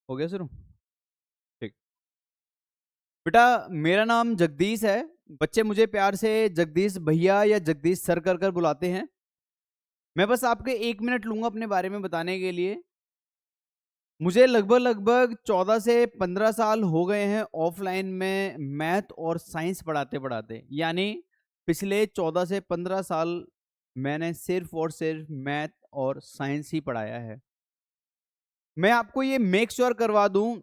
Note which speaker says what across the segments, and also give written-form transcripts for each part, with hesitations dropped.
Speaker 1: हो गया शुरू। ठीक। बेटा, मेरा नाम जगदीश है। बच्चे मुझे प्यार से जगदीश भैया या जगदीश सर कर कर बुलाते हैं। मैं बस आपके 1 मिनट लूंगा अपने बारे में बताने के लिए। मुझे लगभग लगभग 14 से 15 साल हो गए हैं ऑफलाइन में मैथ और साइंस पढ़ाते पढ़ाते, यानी पिछले 14 से 15 साल मैंने सिर्फ और सिर्फ मैथ और साइंस ही पढ़ाया है। मैं आपको ये मेक श्योर करवा दूं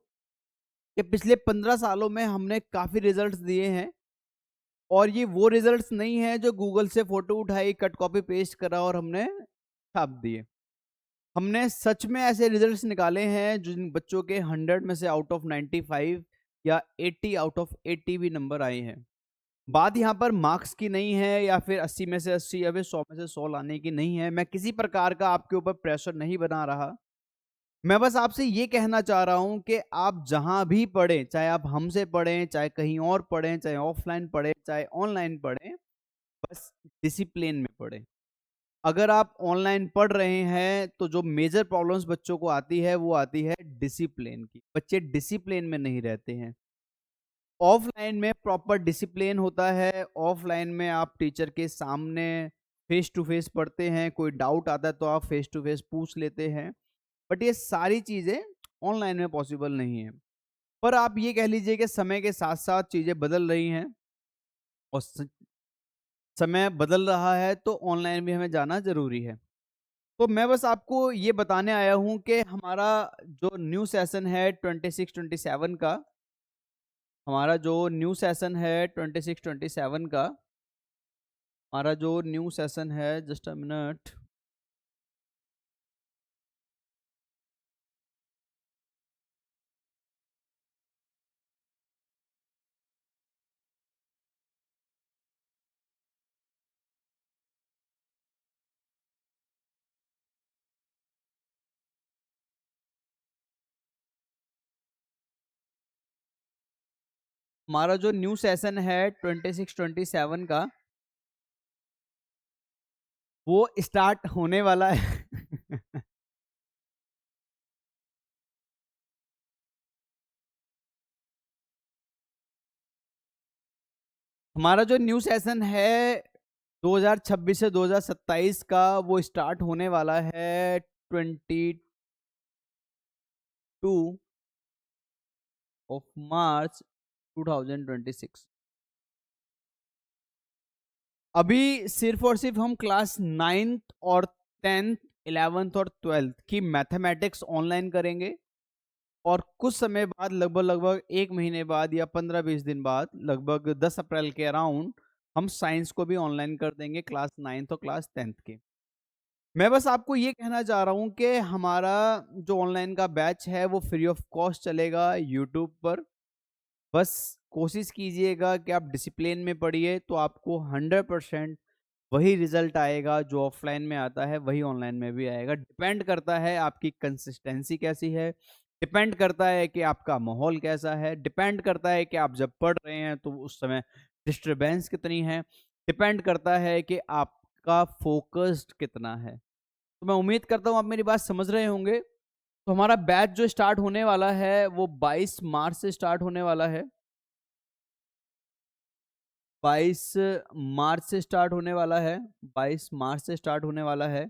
Speaker 1: कि पिछले 15 सालों में हमने काफी रिजल्ट्स दिए हैं, और ये वो रिजल्ट्स नहीं है जो गूगल से फोटो उठाई, कट कॉपी पेस्ट करा और हमने छाप दिए। हमने सच में ऐसे रिजल्ट्स निकाले हैं जिन बच्चों के 100 में से आउट ऑफ 95 या 80 आउट ऑफ 80 भी नंबर आए हैं। बात यहाँ पर मार्क्स की नहीं है या फिर 80 में से 80 या फिर 100 में से 100 लाने की नहीं है। मैं किसी प्रकार का आपके ऊपर प्रेशर नहीं बना रहा। मैं बस आपसे ये कहना चाह रहा हूं कि आप जहां भी पढ़ें, चाहे आप हमसे पढ़ें, चाहे कहीं और पढ़ें, चाहे ऑफलाइन पढ़ें, चाहे ऑनलाइन पढ़ें, बस डिसिप्लिन में पढ़ें। अगर आप ऑनलाइन पढ़ रहे हैं तो जो मेजर प्रॉब्लम्स बच्चों को आती है वो आती है डिसिप्लिन की। बच्चे डिसिप्लिन में नहीं रहते हैं। ऑफलाइन में प्रॉपर डिसिप्लिन होता है। ऑफलाइन में आप टीचर के सामने फेस टू फेस पढ़ते हैं, कोई डाउट आता है तो आप फेस टू फेस पूछ लेते हैं। बट ये सारी चीजें ऑनलाइन में पॉसिबल नहीं है। पर आप ये कह लीजिए कि समय के साथ साथ चीजें बदल रही हैं, और समय बदल रहा है तो ऑनलाइन भी हमें जाना जरूरी है। तो मैं बस आपको ये बताने आया हूं कि हमारा जो न्यू सेशन है 26-27 का, हमारा जो न्यू सेशन है 26-27 का, हमारा जो न्यू सेशन है, जस्ट अ मिनट, हमारा जो न्यू सेशन है 26-27 का, वो स्टार्ट होने वाला है। हमारा जो न्यू सेशन है 2026 से 2027 का, वो स्टार्ट होने वाला है 22 ऑफ मार्च 2026। अभी सिर्फ और सिर्फ हम क्लास 9th और 10th 11th और 12th की मैथमेटिक्स ऑनलाइन करेंगे, और कुछ समय बाद, लगभग लगभग 1 महीने बाद या 15-20 दिन बाद, लगभग 10 अप्रैल के अराउंड, हम साइंस को भी ऑनलाइन कर देंगे, क्लास 9th और क्लास 10th के। मैं बस आपको ये कहना चाह रहा हूँ कि हमारा जो ऑनलाइन का बैच है वो फ्री ऑफ कॉस्ट चलेगा यूट्यूब पर। बस कोशिश कीजिएगा कि आप डिसिप्लिन में पढ़िए, तो आपको 100% वही रिजल्ट आएगा जो ऑफलाइन में आता है, वही ऑनलाइन में भी आएगा। डिपेंड करता है आपकी कंसिस्टेंसी कैसी है, डिपेंड करता है कि आपका माहौल कैसा है, डिपेंड करता है कि आप जब पढ़ रहे हैं तो उस समय डिस्टरबेंस कितनी है, डिपेंड करता है कि आपका फोकस्ड कितना है। तो मैं उम्मीद करता हूँ आप मेरी बात समझ रहे होंगे। तो हमारा बैच जो स्टार्ट होने वाला है वो 22 मार्च से स्टार्ट होने वाला है। 22 मार्च से स्टार्ट होने वाला है। 22 मार्च से स्टार्ट होने वाला है।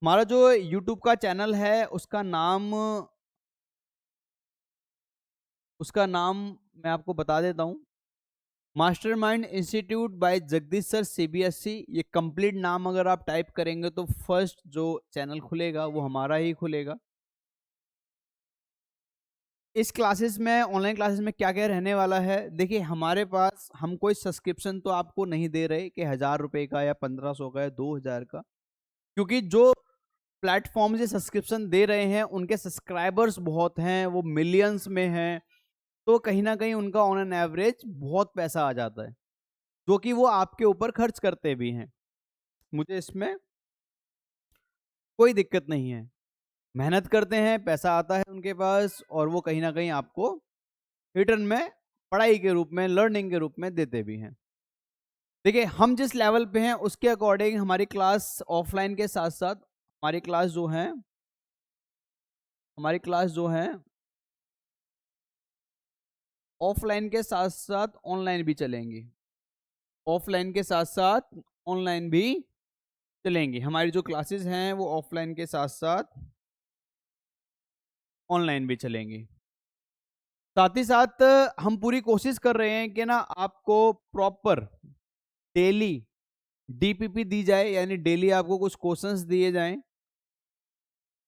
Speaker 1: हमारा जो यूट्यूब का चैनल है उसका नाम मैं आपको बता देता हूँ। Mastermind institute by Jagdish sir CBSE, ये कंप्लीट नाम अगर आप टाइप करेंगे तो फर्स्ट जो चैनल खुलेगा वो हमारा ही खुलेगा। इस क्लासेस में, ऑनलाइन क्लासेस में क्या क्या रहने वाला है, देखिए हमारे पास हम कोई सब्सक्रिप्शन तो आपको नहीं दे रहे कि 1000 रुपए का या 1500 का या 2000 का, क्योंकि जो प्लेटफॉर्म से सब्सक्रिप्शन दे रहे हैं उनके सब्सक्राइबर्स बहुत हैं, वो मिलियंस में हैं। तो कहीं ना कहीं उनका ऑन एन एवरेज बहुत पैसा आ जाता है, जो कि वो आपके ऊपर खर्च करते भी हैं। मुझे इसमें कोई दिक्कत नहीं है। मेहनत करते हैं, पैसा आता है उनके पास, और वो कहीं ना कहीं आपको रिटर्न में पढ़ाई के रूप में, लर्निंग के रूप में देते भी हैं। देखिए हम जिस लेवल पे हैं उसके अकॉर्डिंग हमारी क्लास ऑफलाइन के साथ साथ हमारी क्लास जो है हमारी क्लास जो है ऑफलाइन के साथ साथ ऑनलाइन भी चलेंगी। ऑफलाइन के साथ साथ ऑनलाइन भी चलेंगी। हमारी जो क्लासेस हैं वो ऑफलाइन के साथ साथ ऑनलाइन भी चलेंगी। साथ ही साथ हम पूरी कोशिश कर रहे हैं कि ना आपको प्रॉपर डेली डीपीपी दी जाए, यानी डेली आपको कुछ क्वेश्चंस दिए जाएं।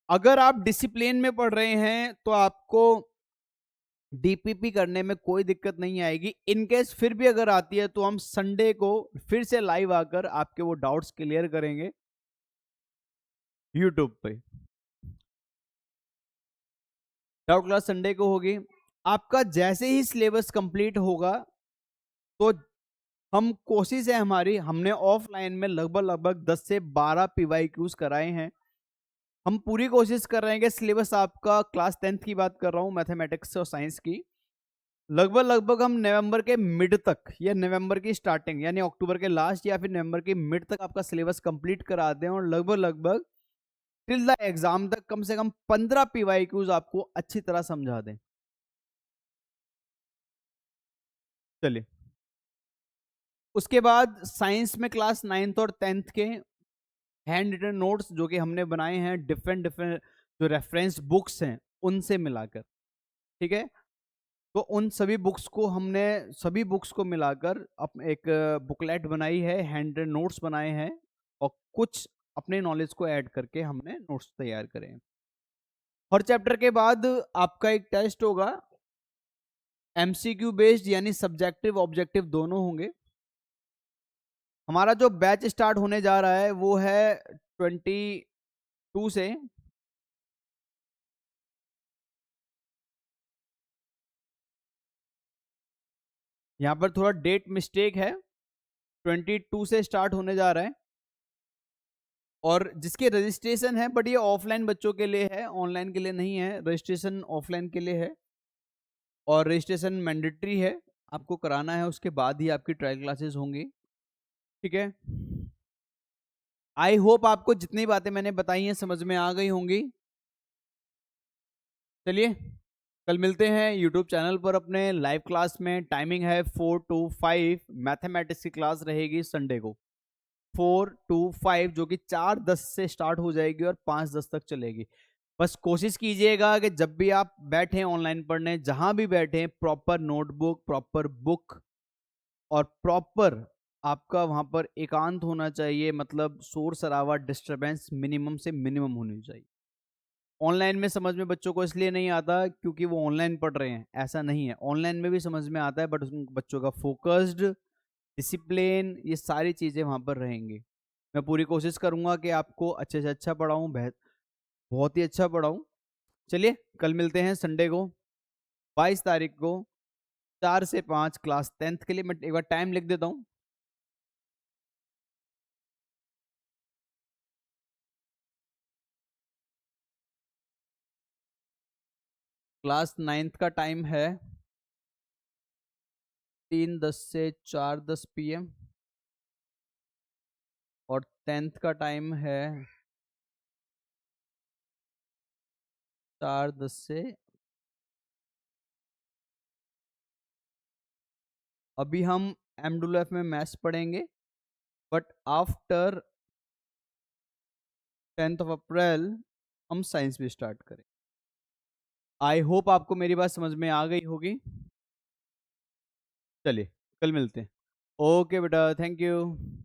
Speaker 1: अगर आप डिसिप्लिन में पढ़ रहे हैं तो आपको डीपीपी करने में कोई दिक्कत नहीं आएगी। इनकेस फिर भी अगर आती है तो हम संडे को फिर से लाइव आकर आपके वो डाउट्स क्लियर करेंगे यूट्यूब पे। डाउट क्लास संडे को होगी। आपका जैसे ही सिलेबस कंप्लीट होगा तो हम कोशिश है हमारी, हमने ऑफलाइन में लगभग लगभग 10 से 12 पीवाईक्यूज कराए हैं। हम पूरी कोशिश कर रहे हैं कि सिलेबस आपका क्लास 10th की बात कर रहा हूँ, मैथमेटिक्स और साइंस की, लगभग लगभग हम नवंबर के मिड तक या नवंबर की स्टार्टिंग यानी अक्टूबर के लास्ट या फिर नवंबर के मिड तक आपका सिलेबस कंप्लीट करा दें और लगभग लगभग टिल द एग्जाम तक कम से कम 15 पीवाईक्यूज आपको अच्छी तरह समझा दें। चलिए, उसके बाद साइंस में क्लास 9th और 10th के हैंड रिटन नोट्स जो कि हमने बनाए हैं डिफरेंट डिफरेंट जो रेफरेंस बुक्स हैं उनसे मिलाकर, ठीक है। तो उन सभी बुक्स को हमने सभी बुक्स को मिलाकर एक बुकलेट बनाई है, हैंड रिटन नोट्स बनाए हैं और कुछ अपने नॉलेज को ऐड करके हमने नोट्स तैयार करे हैं। हर चैप्टर के बाद आपका एक टेस्ट होगा, एमसीक्यू बेस्ड यानी सब्जेक्टिव ऑब्जेक्टिव दोनों होंगे। हमारा जो बैच स्टार्ट होने जा रहा है वो है 22 से। यहाँ पर थोड़ा डेट मिस्टेक है, 22 से स्टार्ट होने जा रहा है और जिसके रजिस्ट्रेशन है, बट ये ऑफलाइन बच्चों के लिए है, ऑनलाइन के लिए नहीं है। रजिस्ट्रेशन ऑफलाइन के लिए है और रजिस्ट्रेशन मैंडेटरी है, आपको कराना है, उसके बाद ही आपकी ट्रायल क्लासेस होंगी, ठीक है। आई होप आपको जितनी बातें मैंने बताई हैं समझ में आ गई होंगी। चलिए, कल मिलते हैं यूट्यूब चैनल पर अपने लाइव क्लास में। टाइमिंग है 4 to 5, मैथमेटिक्स की क्लास रहेगी संडे को 4 to 5, जो कि 4:10 से स्टार्ट हो जाएगी और 5:10 तक चलेगी। बस कोशिश कीजिएगा कि जब भी आप बैठे ऑनलाइन पढ़ने, जहां भी बैठे, प्रॉपर नोटबुक, प्रॉपर बुक और प्रॉपर आपका वहां पर एकांत होना चाहिए, मतलब शोर शराबा डिस्टरबेंस मिनिमम से मिनिमम होनी चाहिए। ऑनलाइन में समझ में बच्चों को इसलिए नहीं आता क्योंकि वो ऑनलाइन पढ़ रहे हैं, ऐसा नहीं है। ऑनलाइन में भी समझ में आता है बट उसमें बच्चों का फोकस्ड, डिसिप्लिन, ये सारी चीज़ें वहाँ पर रहेंगी। मैं पूरी कोशिश करूँगा कि आपको अच्छे से अच्छा पढ़ाऊँ, बहुत ही अच्छा पढ़ाऊँ। चलिए, कल मिलते हैं संडे को 22 तारीख को 4 से 5 क्लास 10th के लिए। मैं एक बार टाइम लिख देता हूँ। क्लास 9th का टाइम है 3:10 से 4:10 PM और 10th का टाइम है 4:10 से। अभी हम MWF में मैथ्स पढ़ेंगे but after 10th of April हम साइंस भी स्टार्ट करें। आई होप आपको मेरी बात समझ में आ गई होगी। चलिए, कल मिलते हैं। ओके बेटा, थैंक यू।